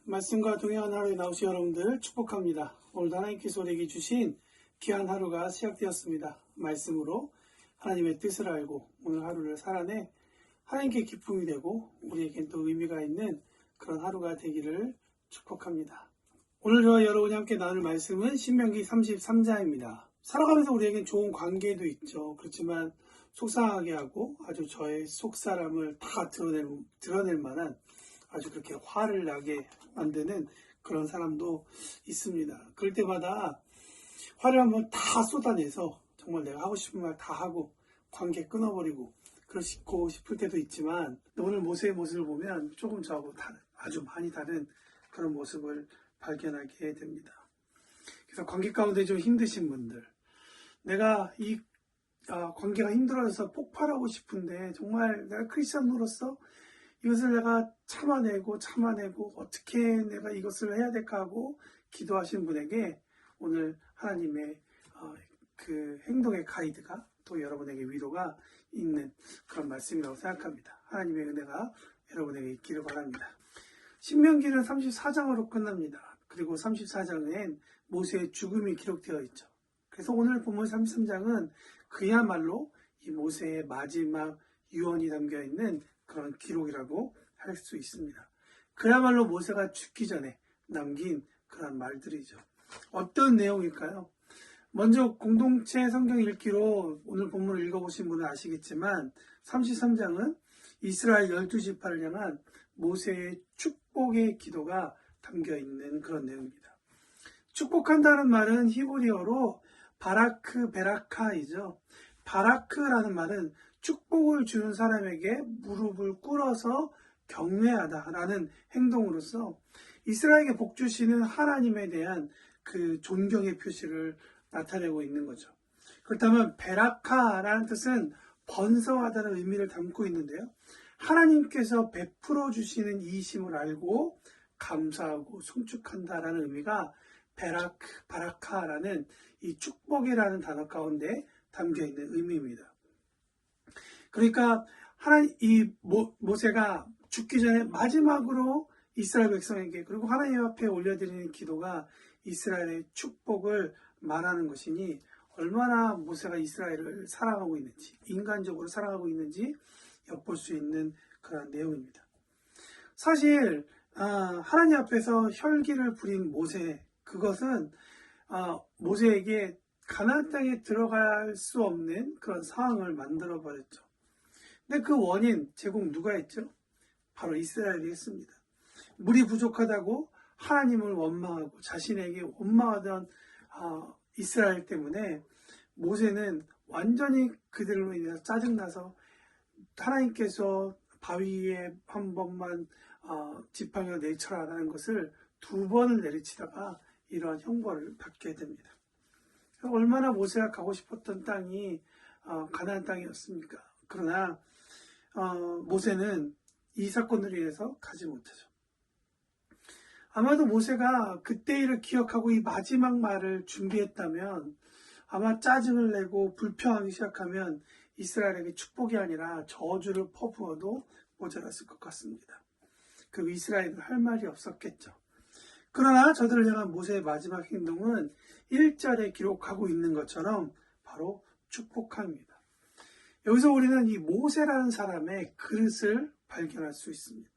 말씀과 동행한 하루에 나오신 여러분들 축복합니다. 오늘도 하나님께서 우리에게 주신 귀한 하루가 시작되었습니다. 말씀으로 하나님의 뜻을 알고 오늘 하루를 살아내 하나님께 기쁨이 되고 우리에겐 또 의미가 있는 그런 하루가 되기를 축복합니다. 오늘 저와 여러분이 함께 나눌 말씀은 신명기 33장입니다. 살아가면서 우리에겐 좋은 관계도 있죠. 그렇지만 속상하게 하고 아주 저의 속사람을 다 드러낼 만한 아주 그렇게 화를 나게 만드는 그런 사람도 있습니다. 그럴 때마다 화를 한번 다 쏟아내서 정말 내가 하고 싶은 말 다 하고 관계 끊어버리고 그러고 싶을 때도 있지만 오늘 모세의 모습을 보면 조금 저하고 아주 많이 다른 그런 모습을 발견하게 됩니다. 그래서 관계 가운데 좀 힘드신 분들, 내가 이 관계가 힘들어져서 폭발하고 싶은데 정말 내가 크리스천으로서 이것을 내가 참아내고 어떻게 내가 이것을 해야 될까 하고 기도하신 분에게 오늘 하나님의 그 행동의 가이드가 또 여러분에게 위로가 있는 그런 말씀이라고 생각합니다. 하나님의 은혜가 여러분에게 있기를 바랍니다. 신명기는 34장으로 끝납니다. 그리고 34장엔 모세의 죽음이 기록되어 있죠. 그래서 오늘 본문 33장은 그야말로 이 모세의 마지막 유언이 담겨 있는 그런 기록이라고 할 수 있습니다. 그야말로 모세가 죽기 전에 남긴 그런 말들이죠. 어떤 내용일까요? 먼저 공동체 성경 읽기로 오늘 본문을 읽어보신 분은 아시겠지만 33장은 이스라엘 12지파를 향한 모세의 축복의 기도가 담겨 있는 그런 내용입니다. 축복한다는 말은 히브리어로 바라크 베라카이죠. 바라크라는 말은 축복을 주는 사람에게 무릎을 꿇어서 경외하다라는 행동으로서 이스라엘에게 복 주시는 하나님에 대한 그 존경의 표시를 나타내고 있는 거죠. 그렇다면 베라카라는 뜻은 번성하다는 의미를 담고 있는데요. 하나님께서 베풀어 주시는 이심을 알고 감사하고 송축한다라는 의미가 바라카라는 이 축복이라는 단어 가운데 담겨 있는 의미입니다. 그러니까 이 모세가 죽기 전에 마지막으로 이스라엘 백성에게 그리고 하나님 앞에 올려드리는 기도가 이스라엘의 축복을 말하는 것이니 얼마나 모세가 이스라엘을 사랑하고 있는지, 인간적으로 사랑하고 있는지 엿볼 수 있는 그런 내용입니다. 사실 하나님 앞에서 혈기를 부린 모세, 그것은 모세에게 가나안 땅에 들어갈 수 없는 그런 상황을 만들어 버렸죠. 근데 그 원인 제공 누가 했죠? 바로 이스라엘이 했습니다. 물이 부족하다고 하나님을 원망하고 자신에게 원망하던 이스라엘 때문에 모세는 완전히 그들로 인해서 짜증나서 하나님께서 바위에 한 번만 지팡이로 내쳐라라는 것을 2번을 내리치다가 이러한 형벌을 받게 됩니다. 얼마나 모세가 가고 싶었던 땅이 가나안 땅이었습니까? 그러나 모세는 이 사건으로 인해서 가지 못하죠. 아마도 모세가 그때 일을 기억하고 이 마지막 말을 준비했다면 아마 짜증을 내고 불평하기 시작하면 이스라엘에게 축복이 아니라 저주를 퍼부어도 모자랐을 것 같습니다. 그 이스라엘은 할 말이 없었겠죠. 그러나 저들을 향한 모세의 마지막 행동은 1절에 기록하고 있는 것처럼 바로 축복합니다. 여기서 우리는 이 모세라는 사람의 그릇을 발견할 수 있습니다.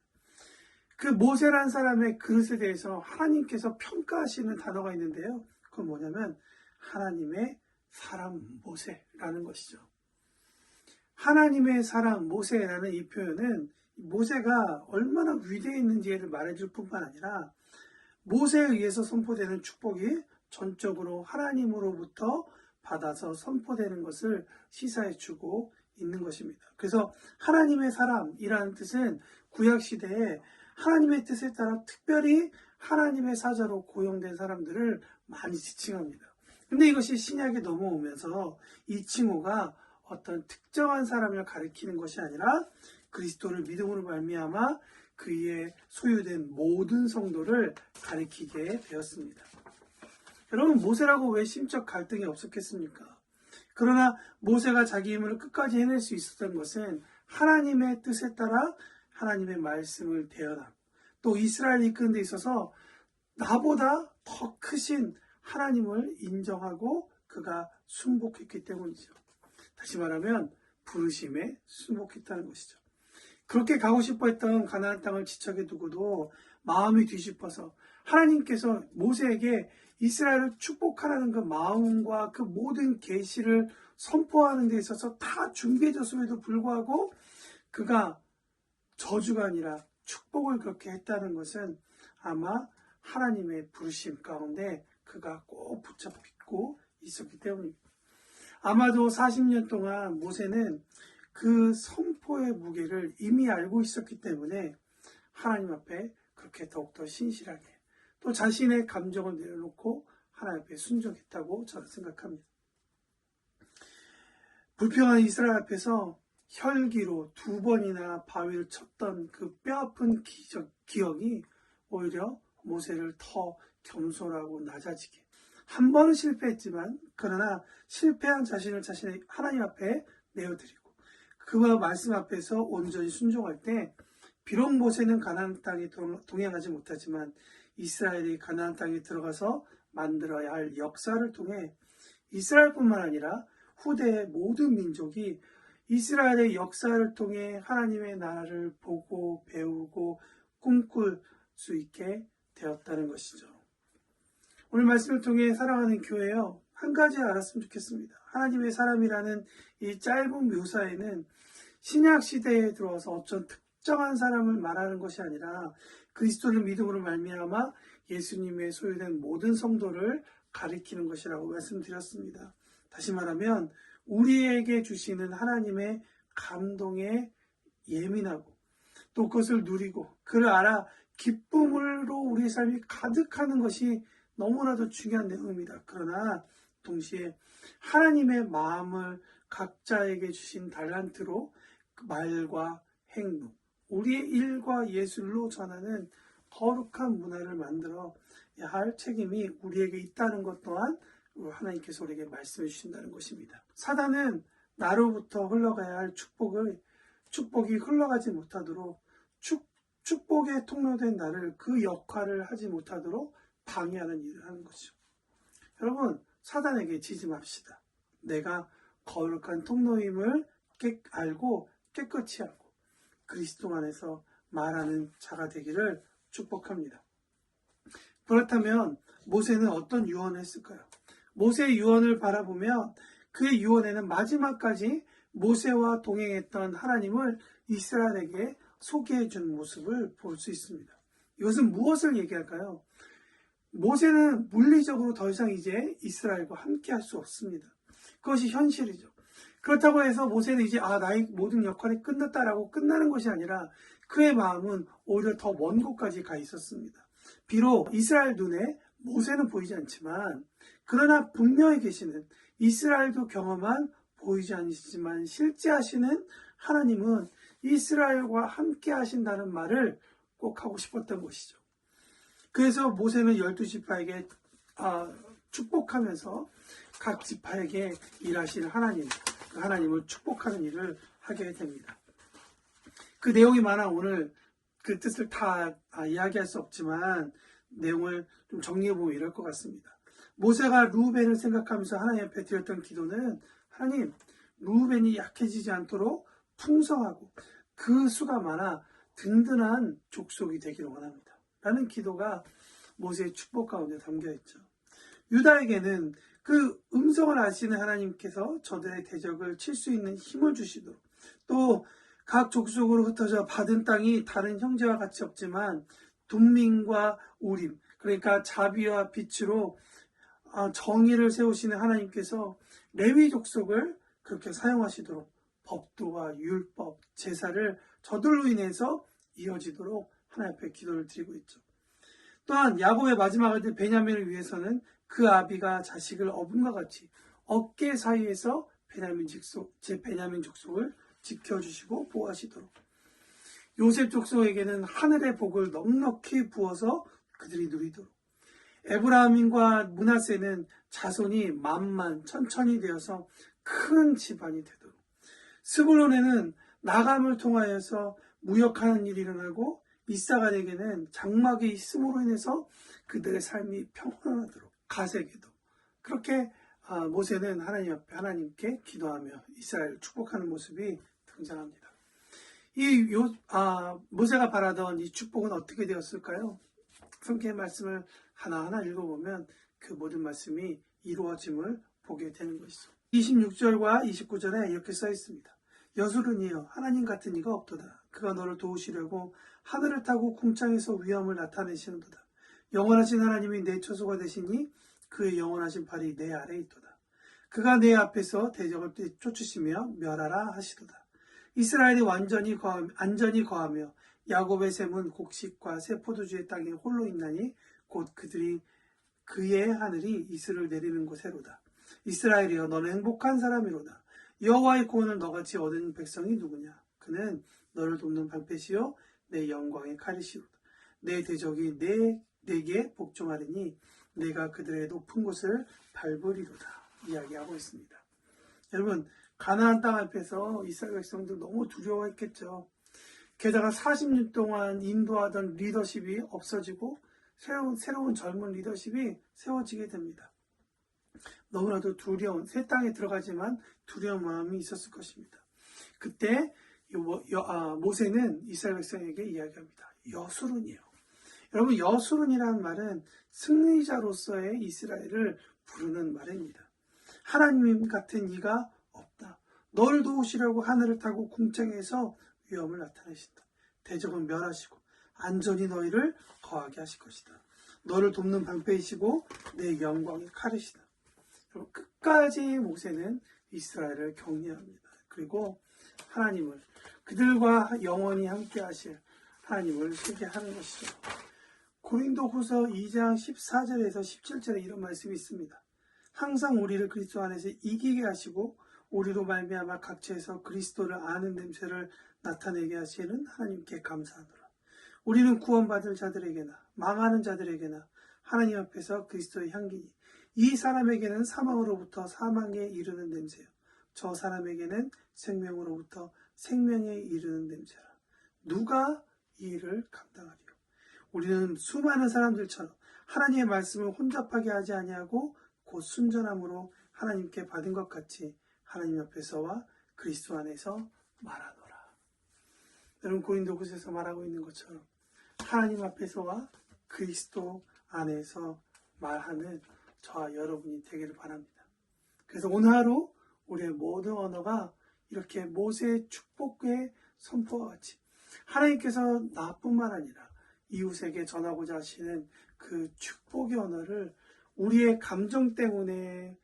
그 모세라는 사람의 그릇에 대해서 하나님께서 평가하시는 단어가 있는데요. 그건 뭐냐면 하나님의 사람 모세라는 것이죠. 하나님의 사람 모세라는 이 표현은 모세가 얼마나 위대했는지를 말해줄 뿐만 아니라 모세에 의해서 선포되는 축복이 전적으로 하나님으로부터 받아서 선포되는 것을 시사해주고 있는 것입니다. 그래서 하나님의 사람이라는 뜻은 구약시대에 하나님의 뜻에 따라 특별히 하나님의 사자로 고용된 사람들을 많이 지칭합니다. 근데 이것이 신약에 넘어오면서 이 칭호가 어떤 특정한 사람을 가리키는 것이 아니라 그리스도를 믿음으로 말미암아 그의 소유된 모든 성도를 가리키게 되었습니다. 여러분, 모세라고 왜 심적 갈등이 없었겠습니까? 그러나 모세가 자기 힘으로 끝까지 해낼 수 있었던 것은 하나님의 뜻에 따라 하나님의 말씀을 대언함, 또 이스라엘을 이끄는 데 있어서 나보다 더 크신 하나님을 인정하고 그가 순복했기 때문이죠. 다시 말하면 부르심에 순복했다는 것이죠. 그렇게 가고 싶어 했던 가나안 땅을 지척에 두고도 마음이 뒤집어서 하나님께서 모세에게 이스라엘을 축복하라는 그 마음과 그 모든 계시를 선포하는 데 있어서 다 준비해줬음에도 불구하고 그가 저주가 아니라 축복을 그렇게 했다는 것은 아마 하나님의 부르심 가운데 그가 꼭 붙잡고 있었기 때문입니다. 아마도 40년 동안 모세는 그 선포의 무게를 이미 알고 있었기 때문에 하나님 앞에 그렇게 더욱더 신실하게 또 자신의 감정을 내려놓고 하나님 앞에 순종했다고 저는 생각합니다. 불평한 이스라엘 앞에서 혈기로 2번이나 바위를 쳤던 그 뼈아픈 기억이 오히려 모세를 더 겸손하고 낮아지게, 한 번은 실패했지만 그러나 실패한 자신을 자신의 하나님 앞에 내어드리고 그와 말씀 앞에서 온전히 순종할 때 비록 모세는 가나안 땅에 동행하지 못하지만 이스라엘이 가나안 땅에 들어가서 만들어야 할 역사를 통해 이스라엘뿐만 아니라 후대의 모든 민족이 이스라엘의 역사를 통해 하나님의 나라를 보고 배우고 꿈꿀 수 있게 되었다는 것이죠. 오늘 말씀을 통해 사랑하는 교회요, 한 가지 알았으면 좋겠습니다. 하나님의 사람이라는 이 짧은 묘사에는 신약 시대에 들어와서 어떤 특정한 사람을 말하는 것이 아니라 그리스도를 믿음으로 말미암아 예수님의 소유된 모든 성도를 가리키는 것이라고 말씀드렸습니다. 다시 말하면 우리에게 주시는 하나님의 감동에 예민하고 또 그것을 누리고 그를 알아 기쁨으로 우리의 삶이 가득하는 것이 너무나도 중요한 내용입니다. 그러나 동시에 하나님의 마음을 각자에게 주신 달란트로 말과 행동, 우리의 일과 예술로 전하는 거룩한 문화를 만들어야 할 책임이 우리에게 있다는 것 또한 하나님께서 우리에게 말씀해 주신다는 것입니다. 사단은 나로부터 흘러가야 할 축복이 흘러가지 못하도록 축복의 통로된 나를 그 역할을 하지 못하도록 방해하는 일을 하는 거죠. 여러분, 사단에게 지지 맙시다. 내가 거룩한 통로임을 알고 깨끗이 하고 그리스도 안에서 말하는 자가 되기를 축복합니다. 그렇다면 모세는 어떤 유언을 했을까요? 모세의 유언을 바라보면 그의 유언에는 마지막까지 모세와 동행했던 하나님을 이스라엘에게 소개해 준 모습을 볼 수 있습니다. 이것은 무엇을 얘기할까요? 모세는 물리적으로 더 이상 이제 이스라엘과 함께 할 수 없습니다. 그것이 현실이죠. 그렇다고 해서 모세는 이제 나의 모든 역할이 끝났다라고 끝나는 것이 아니라 그의 마음은 오히려 더 먼 곳까지 가 있었습니다. 비록 이스라엘 눈에 모세는 보이지 않지만 그러나 분명히 계시는 이스라엘도 경험한 보이지 않지만 실제 하시는 하나님은 이스라엘과 함께 하신다는 말을 꼭 하고 싶었던 것이죠. 그래서 모세는 12지파에게 축복하면서 각 지파에게 일하시는 하나님, 그 하나님을 축복하는 일을 하게 됩니다. 그 내용이 많아 오늘 그 뜻을 다 이야기할 수 없지만 내용을 좀 정리해보면 이럴 것 같습니다. 모세가 르우벤을 생각하면서 하나님 앞에 드렸던 기도는 하나님, 르우벤이 약해지지 않도록 풍성하고 그 수가 많아 든든한 족속이 되기를 원합니다. 라는 기도가 모세의 축복 가운데 담겨있죠. 유다에게는 그 음성을 아시는 하나님께서 저들의 대적을 칠 수 있는 힘을 주시도록 또 각 족속으로 흩어져 받은 땅이 다른 형제와 같이 없지만 둠민과 우림, 그러니까 자비와 빛으로 정의를 세우시는 하나님께서 레위 족속을 그렇게 사용하시도록 법도와 율법, 제사를 저들로 인해서 이어지도록 하나님 앞에 기도를 드리고 있죠. 또한 야곱의 마지막 아들 베냐민을 위해서는 그 아비가 자식을 어분과 같이 어깨 사이에서 베냐민 족속을 지켜주시고 보호하시도록 요셉 족속에게는 하늘의 복을 넉넉히 부어서 그들이 누리도록 에브라임과 므낫세는 자손이 만만 천천히 되어서 큰 집안이 되도록 스불론에는 나감을 통하여서 무역하는 일이 일어나고 이사가에게는 장막이 있음으로 인해서 그들의 삶이 평온하도록 가세게도 그렇게 모세는 하나님 앞에 하나님께 기도하며 이스라엘을 축복하는 모습이 등장합니다. 모세가 바라던 이 축복은 어떻게 되었을까요? 성경의 말씀을 하나하나 읽어보면 그 모든 말씀이 이루어짐을 보게 되는 것이죠. 26절과 29절에 이렇게 써 있습니다. 여수른이여 하나님 같은 이가 없도다. 그가 너를 도우시려고 하늘을 타고 궁창에서 위엄을 나타내시는도다. 영원하신 하나님이 내 처소가 되시니 그의 영원하신 팔이 내 아래에 있도다. 그가 내 앞에서 대적을 쫓으시며 멸하라 하시도다. 이스라엘이 안전히 거하며 야곱의 샘은 곡식과 새 포도주의 땅에 홀로 있나니 곧 그의 하늘이 이슬을 내리는 곳에로다. 이스라엘이여 너는 행복한 사람이로다. 여호와의 구원을 너같이 얻은 백성이 누구냐? 그는 너를 돕는 방패시요 내 영광의 칼이시로다. 내 대적이 내게 복종하리니 내가 그들의 높은 곳을 밟으리로다. 이야기하고 있습니다. 여러분, 가나안 땅 앞에서 이스라엘 백성들 너무 두려워했겠죠. 게다가 40년 동안 인도하던 리더십이 없어지고 새로운 젊은 리더십이 세워지게 됩니다. 너무나도 두려운, 새 땅에 들어가지만 두려운 마음이 있었을 것입니다. 그때 모세는 이스라엘 백성에게 이야기합니다. 여수른이요. 여러분, 여수른이라는 말은 승리자로서의 이스라엘을 부르는 말입니다. 하나님 같은 이가 없다. 너를 도우시려고 하늘을 타고 궁창에서 위엄을 나타내신다. 대적은 멸하시고 안전히 너희를 거하게 하실 것이다. 너를 돕는 방패이시고 내 영광의 칼이시다. 끝까지 모세는 이스라엘을 격려합니다. 그리고 하나님을, 그들과 영원히 함께 하실 하나님을 소개하는 것이죠. 고린도후서 2장 14절에서 17절에 이런 말씀이 있습니다. 항상 우리를 그리스도 안에서 이기게 하시고 우리로 말미암아 각처에서 그리스도를 아는 냄새를 나타내게 하시는 하나님께 감사하노라. 우리는 구원받을 자들에게나 망하는 자들에게나 하나님 앞에서 그리스도의 향기니 이 사람에게는 사망으로부터 사망에 이르는 냄새요 저 사람에게는 생명으로부터 생명에 이르는 냄새라. 누가 이 일을 감당하리요? 우리는 수많은 사람들처럼 하나님의 말씀을 혼잡하게 하지 아니하고 곧 순전함으로 하나님께 받은 것 같이 하나님 앞에서와 그리스도 안에서 말하노라. 여러분, 고린도후서에서 말하고 있는 것처럼 하나님 앞에서와 그리스도 안에서 말하는 저와 여러분이 되기를 바랍니다. 그래서 오늘 하루 우리의 모든 언어가 이렇게 모세의 축복의 선포와 같이 하나님께서 나뿐만 아니라 이웃에게 전하고자 하시는 그 축복의 언어를 우리의 감정 때문에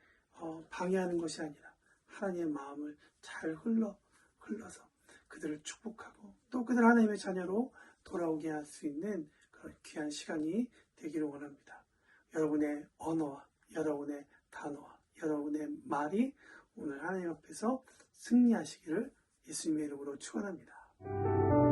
방해하는 것이 아니라 하나님의 마음을 잘 흘러서 그들을 축복하고 또 그들 하나님의 자녀로 돌아오게 할 수 있는 그런 귀한 시간이 되기를 원합니다. 여러분의 언어와 여러분의 단어와 여러분의 말이 오늘 하나님 앞에서 승리하시기를 예수님의 이름으로 축원합니다.